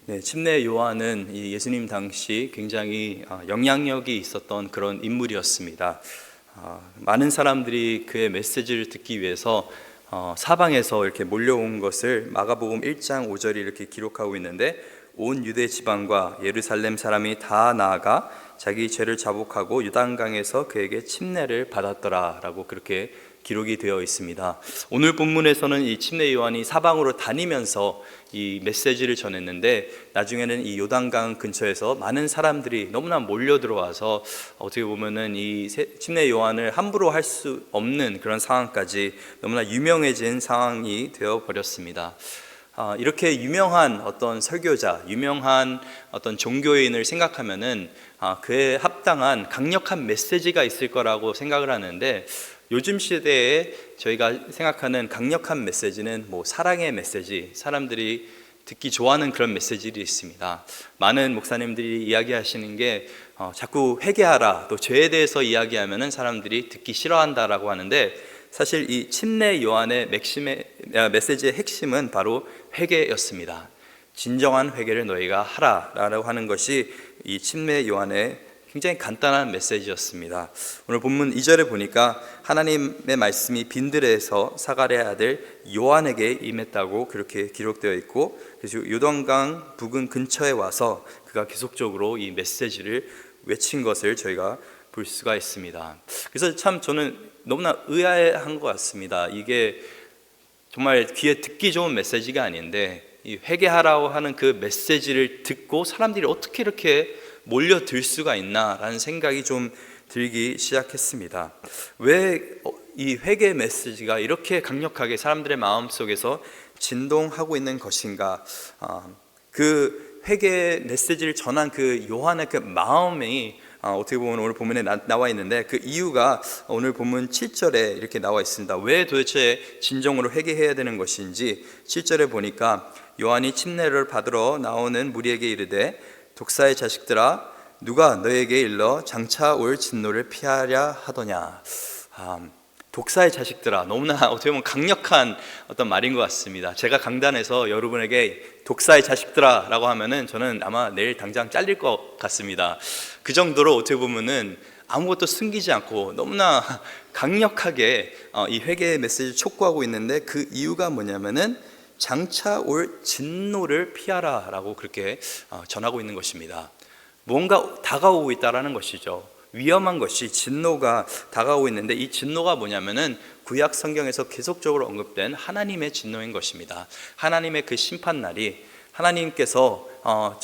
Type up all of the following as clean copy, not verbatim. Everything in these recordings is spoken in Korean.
네, 침례 요한은 이 예수님 당시 굉장히 영향력이 있었던 그런 인물이었습니다. 많은 사람들이 그의 메시지를 듣기 위해서 사방에서 이렇게 몰려온 것을 마가복음 1장 5절이 이렇게 기록하고 있는데, 온 유대 지방과 예루살렘 사람이 다 나아가 자기 죄를 자복하고 요단강에서 그에게 침례를 받았더라라고 그렇게 기록이 되어 있습니다. 오늘 본문에서는 이 침례 요한이 사방으로 다니면서 이 메시지를 전했는데, 나중에는 이 요단강 근처에서 많은 사람들이 너무나 몰려 들어와서 어떻게 보면은 이 침례 요한을 함부로 할 수 없는 그런 상황까지 너무나 유명해진 상황이 되어 버렸습니다. 이렇게 유명한 어떤 설교자, 유명한 어떤 종교인을 생각하면은 그에 합당한 강력한 메시지가 있을 거라고 생각을 하는데, 요즘 시대에 저희가 생각하는 강력한 메시지는 사랑의 메시지, 사람들이 듣기 좋아하는 그런 메시지들이 있습니다. 많은 목사님들이 이야기하시는 게 자꾸 회개하라, 또 죄에 대해서 이야기하면 사람들이 듣기 싫어한다라고 하는데, 사실 이 침례 요한의 메시지의 핵심은 바로 회개였습니다. 진정한 회개를 너희가 하라라고 하는 것이 이 침례 요한의 굉장히 간단한 메시지였습니다. 오늘 본문 2절에 보니까 하나님의 말씀이 빈들에서 사가랴의 아들 요한에게 임했다고 그렇게 기록되어 있고, 그래서 요단강 부근 근처에 와서 그가 계속적으로 이 메시지를 외친 것을 저희가 볼 수가 있습니다. 그래서 참 저는 너무나 의아해한 것 같습니다. 이게 정말 귀에 듣기 좋은 메시지가 아닌데, 이 회개하라고 하는 그 메시지를 듣고 사람들이 어떻게 이렇게 몰려들 수가 있나라는 생각이 좀 들기 시작했습니다. 왜 이 회개 메시지가 이렇게 강력하게 사람들의 마음속에서 진동하고 있는 것인가? 그 회개 메시지를 전한 그 요한의 그 마음이 어떻게 보면 오늘 본문에 나와 있는데, 그 이유가 오늘 본문 7절에 이렇게 나와 있습니다. 왜 도대체 진정으로 회개해야 되는 것인지 7절에 보니까 요한이 침례를 받으러 나오는 무리에게 이르되, 독사의 자식들아, 누가 너에게 일러 장차 올 진노를 피하랴 하더냐. 독사의 자식들아, 너무나 어떻게 보면 강력한 어떤 말인 것 같습니다. 제가 강단에서 여러분에게 독사의 자식들아 라고 하면은 저는 아마 내일 당장 잘릴 것 같습니다. 그 정도로 어떻게 보면은 아무것도 숨기지 않고 너무나 강력하게 이 회개의 메시지를 촉구하고 있는데, 그 이유가 뭐냐면은 장차 올 진노를 피하라 라고 그렇게 전하고 있는 것입니다. 뭔가 다가오고 있다라는 것이죠. 위험한 것이, 진노가 다가오고 있는데, 이 진노가 뭐냐면은 구약 성경에서 계속적으로 언급된 하나님의 진노인 것입니다. 하나님의 그 심판날이, 하나님께서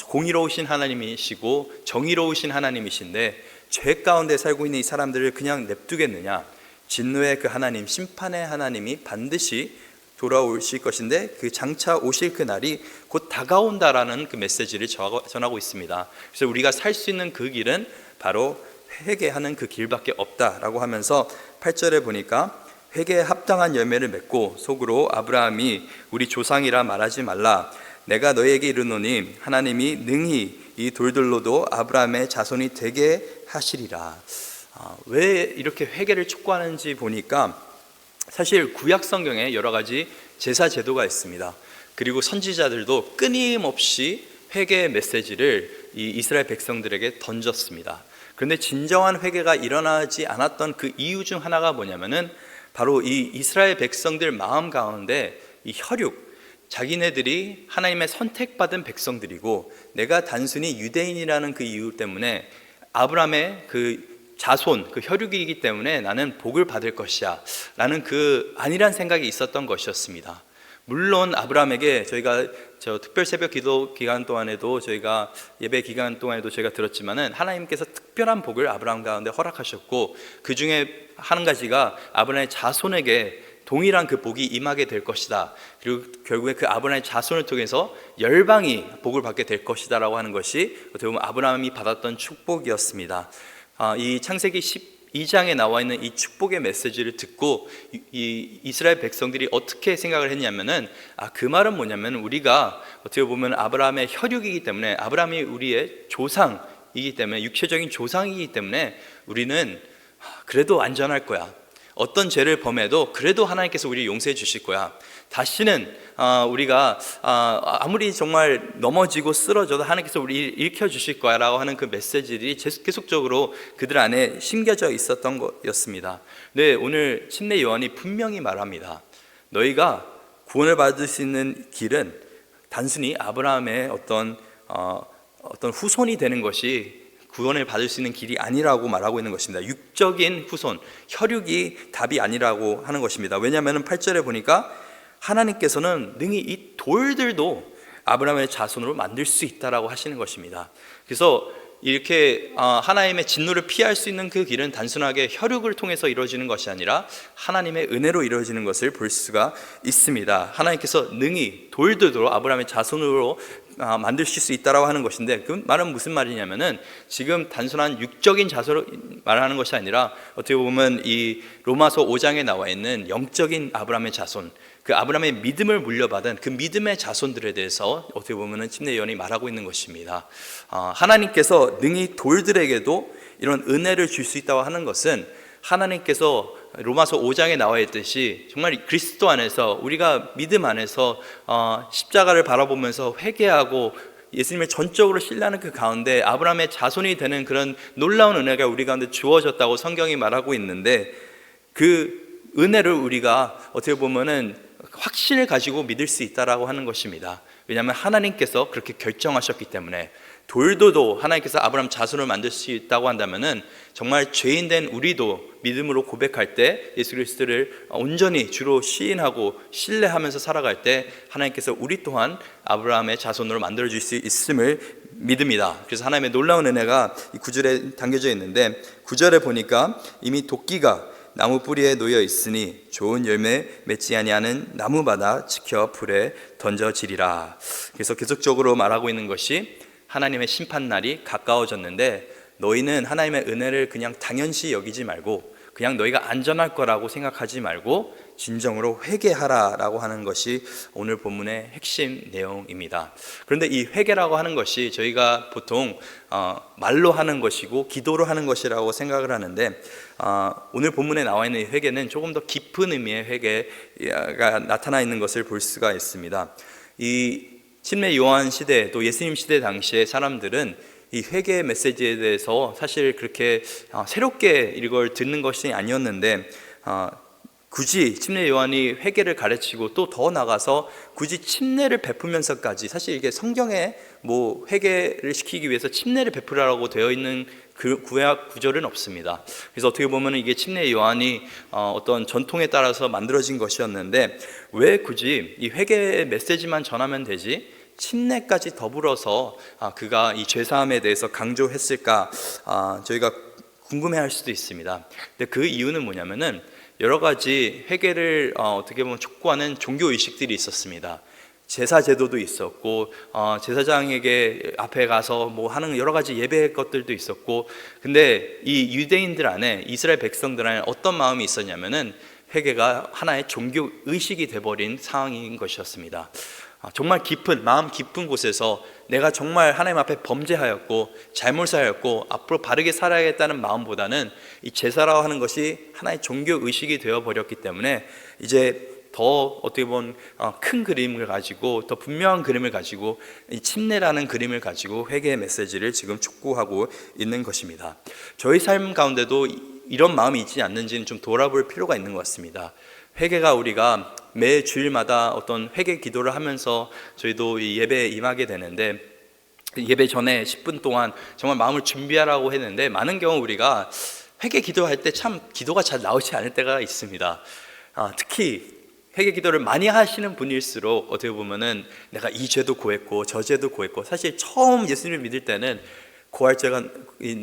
공의로우신 하나님이시고 정의로우신 하나님이신데 죄 가운데 살고 있는 이 사람들을 그냥 냅두겠느냐. 진노의 그 하나님, 심판의 하나님이 반드시 돌아오실 것인데, 그 장차 오실 그 날이 곧 다가온다라는 그 메시지를 전하고 있습니다. 그래서 우리가 살 수 있는 그 길은 바로 회개하는 그 길밖에 없다라고 하면서 8절에 보니까 회개에 합당한 열매를 맺고 속으로 아브라함이 우리 조상이라 말하지 말라. 내가 너희에게 이르노니 하나님이 능히 이 돌들로도 아브라함의 자손이 되게 하시리라. 왜 이렇게 회개를 촉구하는지 보니까, 사실 구약 성경에 여러 가지 제사 제도가 있습니다. 그리고 선지자들도 끊임없이 회개의 메시지를 이 이스라엘 백성들에게 던졌습니다. 그런데 진정한 회개가 일어나지 않았던 그 이유 중 하나가 뭐냐면은 바로 이 이스라엘 백성들 마음 가운데 이 혈육, 자기네들이 하나님의 선택받은 백성들이고 내가 단순히 유대인이라는 그 이유 때문에 아브라함의 그 자손, 그 혈육이기 때문에 나는 복을 받을 것이야 라는 그 아니란 생각이 있었던 것이었습니다. 물론 아브라함에게 저희가 특별 새벽 기도 기간 동안에도 저희가 예배 기간 동안에도 저희가 들었지만은 하나님께서 특별한 복을 아브라함 가운데 허락하셨고, 그 중에 한 가지가 아브라함의 자손에게 동일한 그 복이 임하게 될 것이다. 그리고 결국에 그 아브라함의 자손을 통해서 열방이 복을 받게 될 것이다 라고 하는 것이 어떻게 보면 아브라함이 받았던 축복이었습니다. 이 창세기 12장에 나와 있는 이 축복의 메시지를 듣고 이 이스라엘 백성들이 어떻게 생각을 했냐면은, 그 말은 뭐냐면 우리가 어떻게 보면 아브라함의 혈육이기 때문에, 아브라함이 우리의 조상이기 때문에, 육체적인 조상이기 때문에 우리는 그래도 안전할 거야. 어떤 죄를 범해도 그래도 하나님께서 우리를 용서해 주실 거야. 다시는 우리가 아무리 정말 넘어지고 쓰러져도 하나님께서 우리를 일으켜 주실 거야 라고 하는 그 메시지들이 계속적으로 그들 안에 심겨져 있었던 것이었습니다. 네, 오늘 침례 요한이 분명히 말합니다. 너희가 구원을 받을 수 있는 길은 단순히 아브라함의 어떤 후손이 되는 것이 구원을 받을 수 있는 길이 아니라고 말하고 있는 것입니다. 육적인 후손, 혈육이 답이 아니라고 하는 것입니다. 왜냐하면 8절에 보니까 하나님께서는 능히 이 돌들도 아브라함의 자손으로 만들 수 있다라고 하시는 것입니다. 그래서 이렇게 하나님의 진노를 피할 수 있는 그 길은 단순하게 혈육을 통해서 이루어지는 것이 아니라 하나님의 은혜로 이루어지는 것을 볼 수가 있습니다. 하나님께서 능히 돌들도 아브라함의 자손으로 만드실 수 있다라고 하는 것인데, 그 말은 무슨 말이냐면은 지금 단순한 육적인 자손을 말하는 것이 아니라 어떻게 보면 이 로마서 5장에 나와 있는 영적인 아브라함의 자손, 그 아브라함의 믿음을 물려받은 그 믿음의 자손들에 대해서 어떻게 보면은 침례 요한이 말하고 있는 것입니다. 하나님께서 능히 돌들에게도 이런 은혜를 줄 수 있다고 하는 것은 하나님께서 로마서 5장에 나와 있듯이 정말 그리스도 안에서 우리가 믿음 안에서 십자가를 바라보면서 회개하고 예수님을 전적으로 신뢰하는 그 가운데 아브라함의 자손이 되는 그런 놀라운 은혜가 우리 가운데 주어졌다고 성경이 말하고 있는데, 그 은혜를 우리가 어떻게 보면은 확신을 가지고 믿을 수 있다라고 하는 것입니다. 왜냐하면 하나님께서 그렇게 결정하셨기 때문에. 돌도도 하나님께서 아브라함 자손을 만들 수 있다고 한다면은 정말 죄인된 우리도 믿음으로 고백할 때 예수 그리스도를 온전히 주로 시인하고 신뢰하면서 살아갈 때 하나님께서 우리 또한 아브라함의 자손으로 만들어 줄 수 있음을 믿습니다. 그래서 하나님의 놀라운 은혜가 이 9절에 담겨져 있는데, 9절에 보니까 이미 도끼가 나무 뿌리에 놓여 있으니 좋은 열매 맺지 아니하는 나무마다 지켜 불에 던져지리라. 그래서 계속적으로 말하고 있는 것이 하나님의 심판날이 가까워졌는데, 너희는 하나님의 은혜를 그냥 당연시 여기지 말고 그냥 너희가 안전할 거라고 생각하지 말고 진정으로 회개하라라고 하는 것이 오늘 본문의 핵심 내용입니다. 그런데 이 회개라고 하는 것이 저희가 보통 말로 하는 것이고 기도로 하는 것이라고 생각을 하는데, 오늘 본문에 나와 있는 이 회개는 조금 더 깊은 의미의 회개가 나타나 있는 것을 볼 수가 있습니다. 이 침례 요한 시대 또 예수님 시대 당시의 사람들은 이 회개의 메시지에 대해서 사실 그렇게 새롭게 이걸 듣는 것이 아니었는데, 굳이 침례 요한이 회개를 가르치고 또 더 나가서 굳이 침례를 베푸면서까지, 사실 이게 성경에 뭐 회개를 시키기 위해서 침례를 베푸라고 되어 있는 그 구약 구절은 없습니다. 그래서 어떻게 보면 이게 침례 요한이 어떤 전통에 따라서 만들어진 것이었는데, 왜 굳이 이 회개의 메시지만 전하면 되지 침례까지 더불어서 그가 이 죄사함에 대해서 강조했을까, 저희가 궁금해할 수도 있습니다. 근데 그 이유는 뭐냐면은 여러 가지 회개를 어떻게 보면 촉구하는 종교 의식들이 있었습니다. 제사 제도도 있었고, 제사장에게 앞에 가서 뭐 하는 여러 가지 예배 것들도 있었고, 근데 이 유대인들 안에, 이스라엘 백성들 안에 어떤 마음이 있었냐면은 회개가 하나의 종교 의식이 돼버린 상황인 것이었습니다. 정말 깊은 마음 깊은 곳에서 내가 정말 하나님 앞에 범죄하였고 잘못하였고 앞으로 바르게 살아야겠다는 마음보다는 이 제사라고 하는 것이 하나의 종교 의식이 되어버렸기 때문에 이제 더 어떻게 보면 큰 그림을 가지고, 더 분명한 그림을 가지고, 이 침례라는 그림을 가지고 회개의 메시지를 지금 촉구하고 있는 것입니다. 저희 삶 가운데도 이런 마음이 있지 않는지는 좀 돌아볼 필요가 있는 것 같습니다. 회개가, 우리가 매 주일마다 어떤 회개 기도를 하면서 저희도 이 예배에 임하게 되는데, 예배 전에 10분 동안 정말 마음을 준비하라고 했는데, 많은 경우 우리가 회개 기도할 때 참 기도가 잘 나오지 않을 때가 있습니다. 특히 회개 기도를 많이 하시는 분일수록 어떻게 보면은 내가 이 죄도 고했고 저 죄도 고했고, 사실 처음 예수님을 믿을 때는 고할 죄가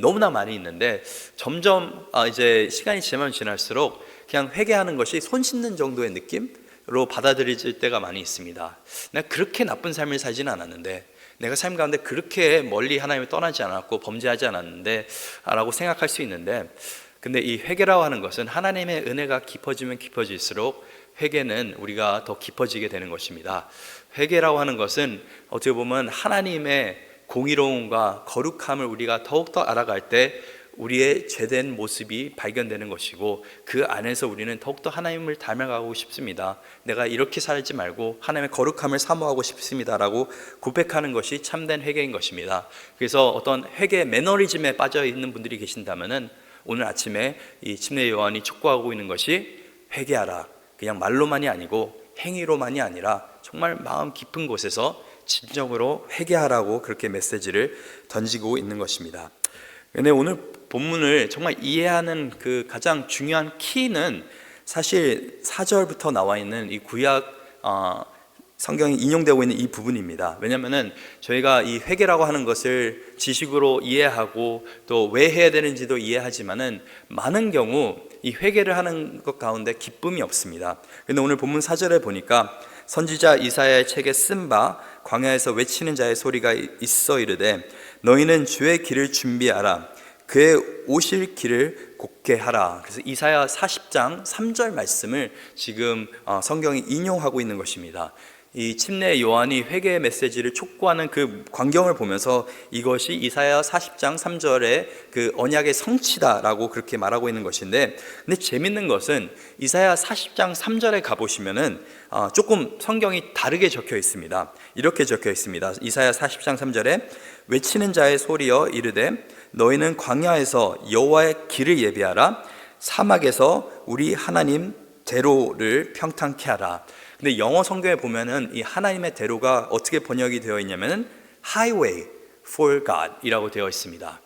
너무나 많이 있는데, 점점 이제 시간이 지나면 지날수록 그냥 회개하는 것이 손 씻는 정도의 느낌으로 받아들여질 때가 많이 있습니다. 내가 그렇게 나쁜 삶을 살지는 않았는데, 내가 삶 가운데 그렇게 멀리 하나님을 떠나지 않았고 범죄하지 않았는데 라고 생각할 수 있는데, 근데 이 회개라고 하는 것은 하나님의 은혜가 깊어지면 깊어질수록 회개는 우리가 더 깊어지게 되는 것입니다. 회개라고 하는 것은 어떻게 보면 하나님의 공의로움과 거룩함을 우리가 더욱더 알아갈 때 우리의 죄된 모습이 발견되는 것이고, 그 안에서 우리는 더욱더 하나님을 닮아가고 싶습니다. 내가 이렇게 살지 말고 하나님의 거룩함을 사모하고 싶습니다 라고 고백하는 것이 참된 회개인 것입니다. 그래서 어떤 회개 매너리즘에 빠져 있는 분들이 계신다면 오늘 아침에 이 침례 요한이 촉구하고 있는 것이 회개하라, 그냥 말로만이 아니고 행위로만이 아니라 정말 마음 깊은 곳에서 진정으로 회개하라고 그렇게 메시지를 던지고 있는 것입니다. 근데 오늘 본문을 정말 이해하는 그 가장 중요한 키는 사실 4절부터 나와 있는 이 구약 성경이 인용되고 있는 이 부분입니다. 왜냐하면 저희가 이 회개라고 하는 것을 지식으로 이해하고 또 왜 해야 되는지도 이해하지만은 많은 경우 이 회개를 하는 것 가운데 기쁨이 없습니다. 근데 오늘 본문 4절에 보니까 선지자 이사야의 책에 쓴 바 광야에서 외치는 자의 소리가 있어 이르되 너희는 주의 길을 준비하라, 그의 오실 길을 곧게 하라. 그래서 이사야 40장 3절 말씀을 지금 성경이 인용하고 있는 것입니다. 이 침례 요한이 회개의 메시지를 촉구하는 그 광경을 보면서 이것이 이사야 40장 3절의 그 언약의 성취다라고 그렇게 말하고 있는 것인데, 근데 재밌는 것은 이사야 40장 3절에 가보시면은 조금 성경이 다르게 적혀 있습니다. 이렇게 적혀 있습니다. 이사야 40장 3절에 외치는 자의 소리여 이르되 너희는 광야에서 여호와의 길을 예비하라, 사막에서 우리 하나님 대로를 평탄케 하라. 근데 영어 성경에 보면은 이 하나님의 대로가 어떻게 번역이 되어 있냐면은 highway for God 이라고 되어 있습니다.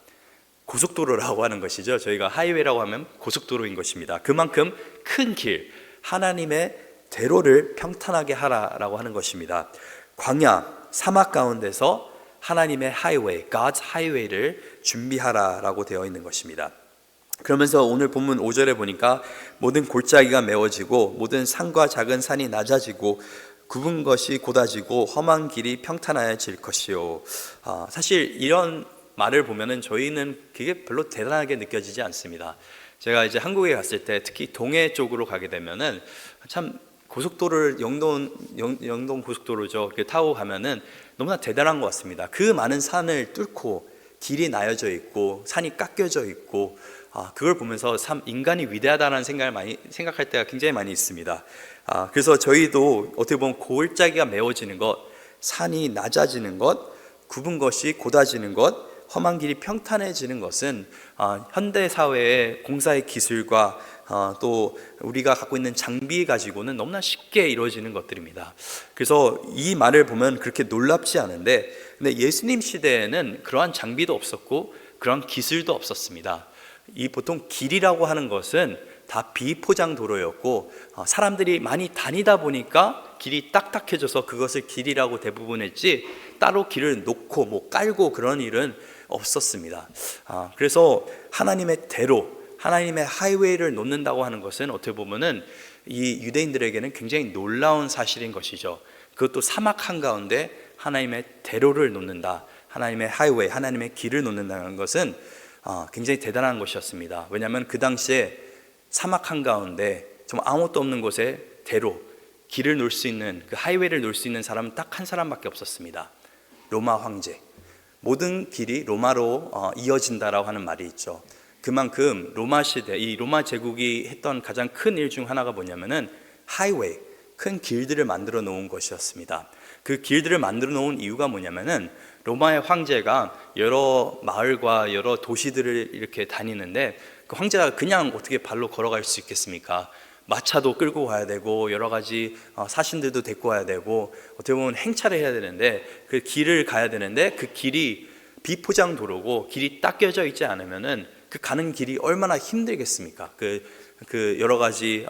고속도로라고 하는 것이죠. 저희가 하이웨이라고 하면 고속도로인 것입니다. 그만큼 큰 길, 하나님의 대로를 평탄하게 하라라고 하는 것입니다. 광야, 사막 가운데서 하나님의 하이웨이, God's highway를 준비하라라고 되어 있는 것입니다. 그러면서 오늘 본문 5절에 보니까 모든 골짜기가 메워지고 모든 산과 작은 산이 낮아지고 굽은 것이 곧아지고 험한 길이 평탄해질 것이요. 사실 이런 말을 보면은 저희는 그게 별로 대단하게 느껴지지 않습니다. 제가 이제 한국에 갔을 때 특히 동해 쪽으로 가게 되면은 참 고속도로를 영동 고속도로죠. 타고 가면은 너무나 대단한 것 같습니다. 그 많은 산을 뚫고 길이 나여져 있고 산이 깎여져 있고 그걸 보면서 참 인간이 위대하다는 생각을 생각할 때가 굉장히 많이 있습니다. 그래서 저희도 어떻게 보면 골짜기가 메워지는 것, 산이 낮아지는 것, 굽은 것이 곧아지는 것, 험한 길이 평탄해지는 것은 현대 사회의 공사의 기술과 또 우리가 갖고 있는 장비 가지고는 너무나 쉽게 이루어지는 것들입니다. 그래서 이 말을 보면 그렇게 놀랍지 않은데, 근데 예수님 시대에는 그러한 장비도 없었고 그러한 기술도 없었습니다. 이 보통 길이라고 하는 것은 다 비포장 도로였고 사람들이 많이 다니다 보니까 길이 딱딱해져서 그것을 길이라고 대부분 했지 따로 길을 놓고 뭐 깔고 그런 일은 없었습니다. 그래서 하나님의 대로, 하나님의 하이웨이를 놓는다고 하는 것은 어떻게 보면은 이 유대인들에게는 굉장히 놀라운 사실인 것이죠. 그것도 사막 한가운데 하나님의 대로를 놓는다, 하나님의 하이웨이, 하나님의 길을 놓는다는 것은 굉장히 대단한 것이었습니다. 왜냐하면 그 당시에 사막 한가운데 정말 아무것도 없는 곳에 대로, 길을 놓을 수 있는, 그 하이웨이를 놓을 수 있는 사람은 딱 한 사람밖에 없었습니다. 로마 황제. 모든 길이 로마로 이어진다라고 하는 말이 있죠. 그만큼 로마 시대, 이 로마 제국이 했던 가장 큰 일 중 하나가 뭐냐면은 하이웨이, 큰 길들을 만들어 놓은 것이었습니다. 그 길들을 만들어 놓은 이유가 뭐냐면은 로마의 황제가 여러 마을과 여러 도시들을 이렇게 다니는데 그 황제가 그냥 어떻게 발로 걸어갈 수 있겠습니까? 마차도 끌고 가야 되고 여러 가지 사신들도 데리고 가야 되고 어떻게 보면 행차를 해야 되는데 그 길을 가야 되는데 그 길이 비포장 도로고 길이 닦여져 있지 않으면은 그 가는 길이 얼마나 힘들겠습니까? 그 여러 가지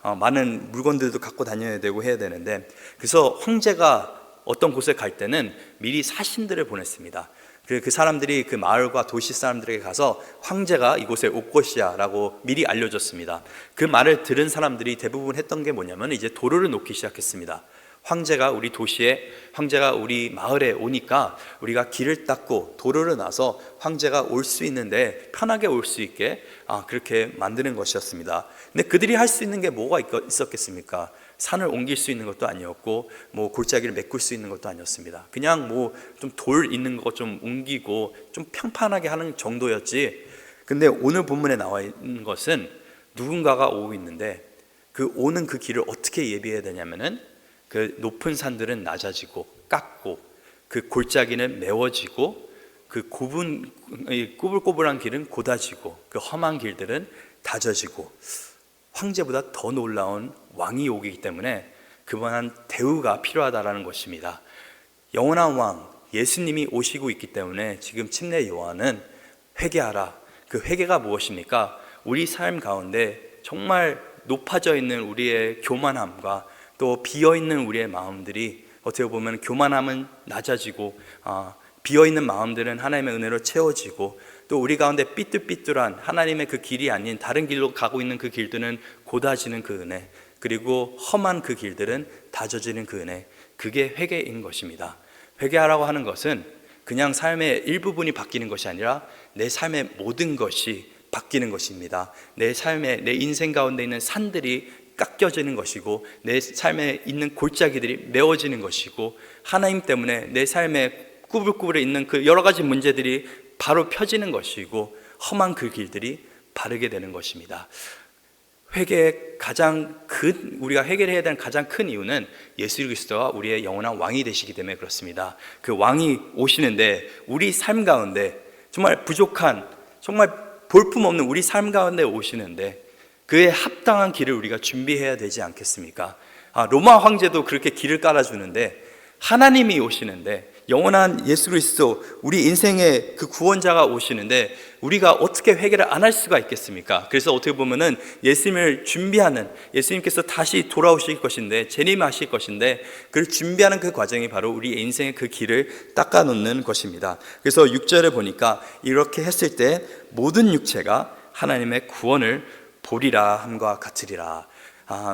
많은 물건들도 갖고 다녀야 되고 해야 되는데, 그래서 황제가 어떤 곳에 갈 때는 미리 사신들을 보냈습니다. 그 사람들이 그 마을과 도시 사람들에게 가서 황제가 이곳에 올 것이야 라고 미리 알려줬습니다. 그 말을 들은 사람들이 대부분 했던 게 뭐냐면 이제 도로를 놓기 시작했습니다. 황제가 우리 도시에, 황제가 우리 마을에 오니까 우리가 길을 닦고 도로를 놔서 황제가 올 수 있는데 편하게 올 수 있게 그렇게 만드는 것이었습니다. 근데 그들이 할 수 있는 게 뭐가 있었겠습니까? 산을 옮길 수 있는 것도 아니었고 뭐 골짜기를 메꿀 수 있는 것도 아니었습니다. 그냥 뭐 좀 돌 있는 거 좀 옮기고 좀 평판하게 하는 정도였지 근데 오늘 본문에 나와 있는 것은 누군가가 오고 있는데 그 오는 그 길을 어떻게 예비해야 되냐면은 그 높은 산들은 낮아지고 깎고 그 골짜기는 메워지고 그 꼬불꼬불한 길은 곧아지고 그 험한 길들은 다져지고 황제보다 더 놀라운 왕이 오기 때문에 그분한 대우가 필요하다라는 것입니다. 영원한 왕 예수님이 오시고 있기 때문에 지금 침례 요한은 회개하라. 그 회개가 무엇입니까? 우리 삶 가운데 정말 높아져 있는 우리의 교만함과 또 비어있는 우리의 마음들이 어떻게 보면 교만함은 낮아지고 비어있는 마음들은 하나님의 은혜로 채워지고 또 우리 가운데 삐뚤삐뚤한 하나님의 그 길이 아닌 다른 길로 가고 있는 그 길들은 곧아지는 그 은혜, 그리고 험한 그 길들은 다져지는 그 은혜, 그게 회개인 것입니다. 회개하라고 하는 것은 그냥 삶의 일부분이 바뀌는 것이 아니라 내 삶의 모든 것이 바뀌는 것입니다. 내 인생 가운데 있는 산들이 깎여지는 것이고 내 삶에 있는 골짜기들이 메워지는 것이고 하나님 때문에 내 삶에 꾸불꾸불에 있는 그 여러 가지 문제들이 바로 펴지는 것이고 험한 그 길들이 바르게 되는 것입니다. 우리가 회개해야 되는 가장 큰 이유는 예수 그리스도가 우리의 영원한 왕이 되시기 때문에 그렇습니다. 그 왕이 오시는데 우리 삶 가운데 정말 부족한, 정말 볼품없는 우리 삶 가운데 오시는데 그에 합당한 길을 우리가 준비해야 되지 않겠습니까? 로마 황제도 그렇게 길을 깔아주는데 하나님이 오시는데 영원한 예수 그리스도 우리 인생의 그 구원자가 오시는데 우리가 어떻게 회개를 안 할 수가 있겠습니까? 그래서 어떻게 보면은 예수님을 준비하는, 예수님께서 다시 돌아오실 것인데 재림하실 것인데 그를 준비하는 그 과정이 바로 우리 인생의 그 길을 닦아놓는 것입니다. 그래서 6절에 보니까 이렇게 했을 때 모든 육체가 하나님의 구원을 보리라 함과 같으리라.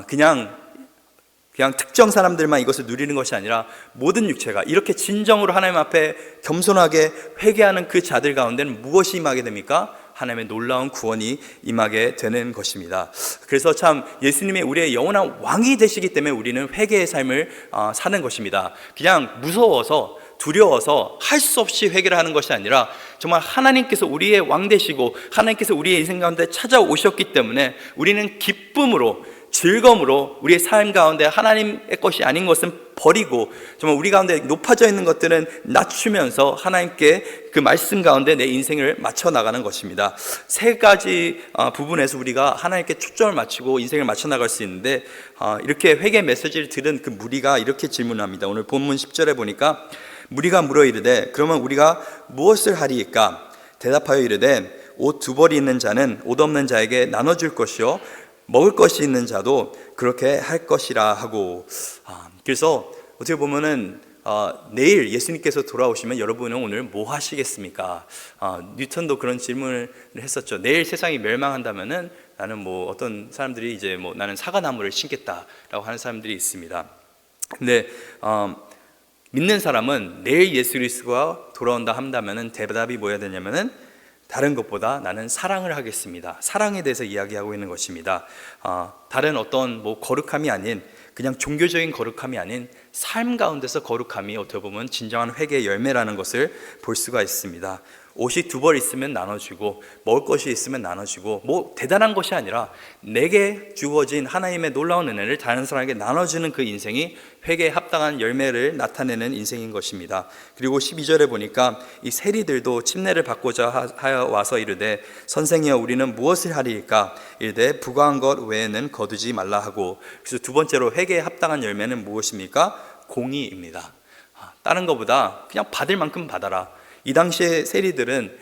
그냥 특정 사람들만 이것을 누리는 것이 아니라 모든 육체가 이렇게 진정으로 하나님 앞에 겸손하게 회개하는 그 자들 가운데는 무엇이 임하게 됩니까? 하나님의 놀라운 구원이 임하게 되는 것입니다. 그래서 참 예수님이 우리의 영원한 왕이 되시기 때문에 우리는 회개의 삶을 사는 것입니다. 그냥 무서워서 두려워서 할 수 없이 회개를 하는 것이 아니라 정말 하나님께서 우리의 왕 되시고 하나님께서 우리의 인생 가운데 찾아오셨기 때문에 우리는 기쁨으로 즐거움으로 우리의 삶 가운데 하나님의 것이 아닌 것은 버리고 정말 우리 가운데 높아져 있는 것들은 낮추면서 하나님께 그 말씀 가운데 내 인생을 맞춰 나가는 것입니다. 세 가지 부분에서 우리가 하나님께 초점을 맞추고 인생을 맞춰 나갈 수 있는데 이렇게 회개 메시지를 들은 그 무리가 이렇게 질문합니다. 오늘 본문 10절에 보니까 무리가 물어 이르되 그러면 우리가 무엇을 하리이까? 대답하여 이르되 옷 두 벌이 있는 자는 옷 없는 자에게 나눠줄 것이요 먹을 것이 있는 자도 그렇게 할 것이라 하고. 그래서 어떻게 보면은 내일 예수님께서 돌아오시면 여러분은 오늘 뭐 하시겠습니까? 뉴턴도 그런 질문을 했었죠. 내일 세상이 멸망한다면은 나는 어떤 사람들이 이제 나는 사과나무를 심겠다라고 하는 사람들이 있습니다. 근데 믿는 사람은 내일 예수 그리스도가 돌아온다 한다면은 대답이 뭐야 되냐면은 다른 것보다 나는 사랑을 하겠습니다. 사랑에 대해서 이야기하고 있는 것입니다. 다른 어떤 거룩함이 아닌 그냥 종교적인 거룩함이 아닌 삶 가운데서 거룩함이 어떻게 보면 진정한 회개의 열매라는 것을 볼 수가 있습니다. 옷이 두 벌 있으면 나눠주고 먹을 것이 있으면 나눠주고 대단한 것이 아니라 내게 주어진 하나님의 놀라운 은혜를 다른 사람에게 나눠주는 그 인생이 회개에 합당한 열매를 나타내는 인생인 것입니다. 그리고 12절에 보니까 이 세리들도 침례를 받고자 하여 와서 이르되 선생이여 우리는 무엇을 하리이까? 이르되 부과한 것 외에는 거두지 말라 하고. 그래서 두 번째로 회개에 합당한 열매는 무엇입니까? 공의입니다. 다른 것보다 그냥 받을 만큼 받아라. 이 당시의 세리들은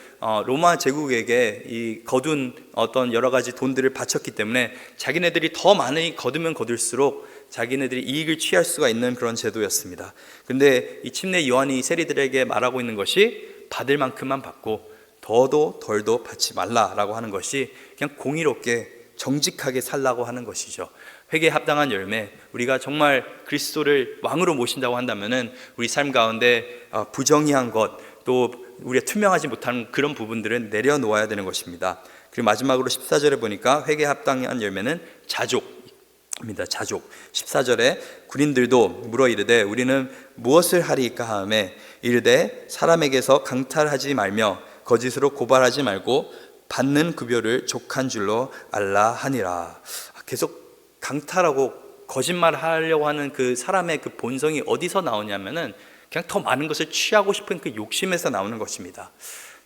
로마 제국에게 이 거둔 어떤 여러 가지 돈들을 바쳤기 때문에 자기네들이 더 많이 거두면 거둘수록 자기네들이 이익을 취할 수가 있는 그런 제도였습니다. 그런데 이 침례 요한이 세리들에게 말하고 있는 것이 받을 만큼만 받고 더도 덜도 받지 말라라고 하는 것이 그냥 공의롭게 정직하게 살라고 하는 것이죠. 회개에 합당한 열매, 우리가 정말 그리스도를 왕으로 모신다고 한다면은 우리 삶 가운데 부정의한 것, 또 우리가 투명하지 못한 그런 부분들은 내려놓아야 되는 것입니다. 그리고 마지막으로 14절에 보니까 회개에 합당한 열매는 자족입니다. 자족. 14절에 군인들도 물어 이르되 우리는 무엇을 하리이까 하매 이르되 사람에게서 강탈하지 말며 거짓으로 고발하지 말고 받는 급여를 족한 줄로 알라 하니라. 계속 강탈하고 거짓말하려고 하는 그 사람의 그 본성이 어디서 나오냐면은 그냥 더 많은 것을 취하고 싶은 그 욕심에서 나오는 것입니다.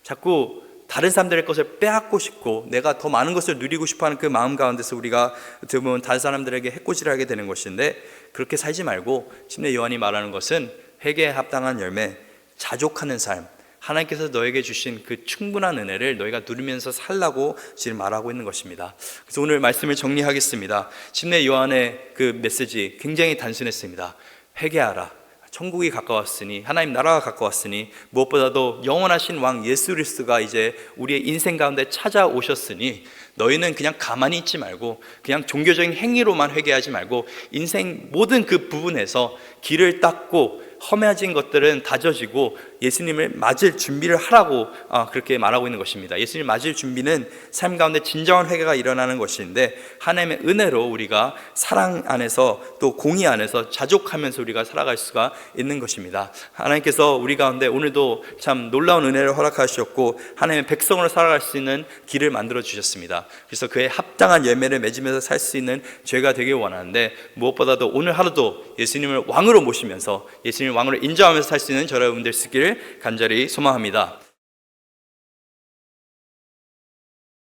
자꾸 다른 사람들의 것을 빼앗고 싶고 내가 더 많은 것을 누리고 싶어하는 그 마음 가운데서 우리가 어떻게 보면 다른 사람들에게 해코지를 하게 되는 것인데, 그렇게 살지 말고 침례 요한이 말하는 것은 회개에 합당한 열매, 자족하는 삶, 하나님께서 너에게 주신 그 충분한 은혜를 너희가 누리면서 살라고 지금 말하고 있는 것입니다. 그래서 오늘 말씀을 정리하겠습니다. 침례 요한의 그 메시지 굉장히 단순했습니다. 회개하라. 천국이 가까웠으니, 하나님 나라가 가까웠으니, 무엇보다도 영원하신 왕 예수 그리스도가 이제 우리의 인생 가운데 찾아오셨으니 너희는 그냥 가만히 있지 말고 그냥 종교적인 행위로만 회개하지 말고 인생 모든 그 부분에서 길을 닦고 험해진 것들은 다져지고 예수님을 맞을 준비를 하라고 그렇게 말하고 있는 것입니다. 예수님을 맞을 준비는 삶 가운데 진정한 회개가 일어나는 것인데, 하나님의 은혜로 우리가 사랑 안에서 또 공의 안에서 자족하면서 우리가 살아갈 수가 있는 것입니다. 하나님께서 우리 가운데 오늘도 참 놀라운 은혜를 허락하셨고 하나님의 백성으로 살아갈 수 있는 길을 만들어 주셨습니다. 그래서 그의 합당한 열매를 맺으면서 살 수 있는 죄가 되길 원하는데, 무엇보다도 오늘 하루도 예수님을 왕으로 모시면서 예수님을 왕으로 인정하면서 살 수 있는 저와 여러분들 쓰기를 간절히 소망합니다.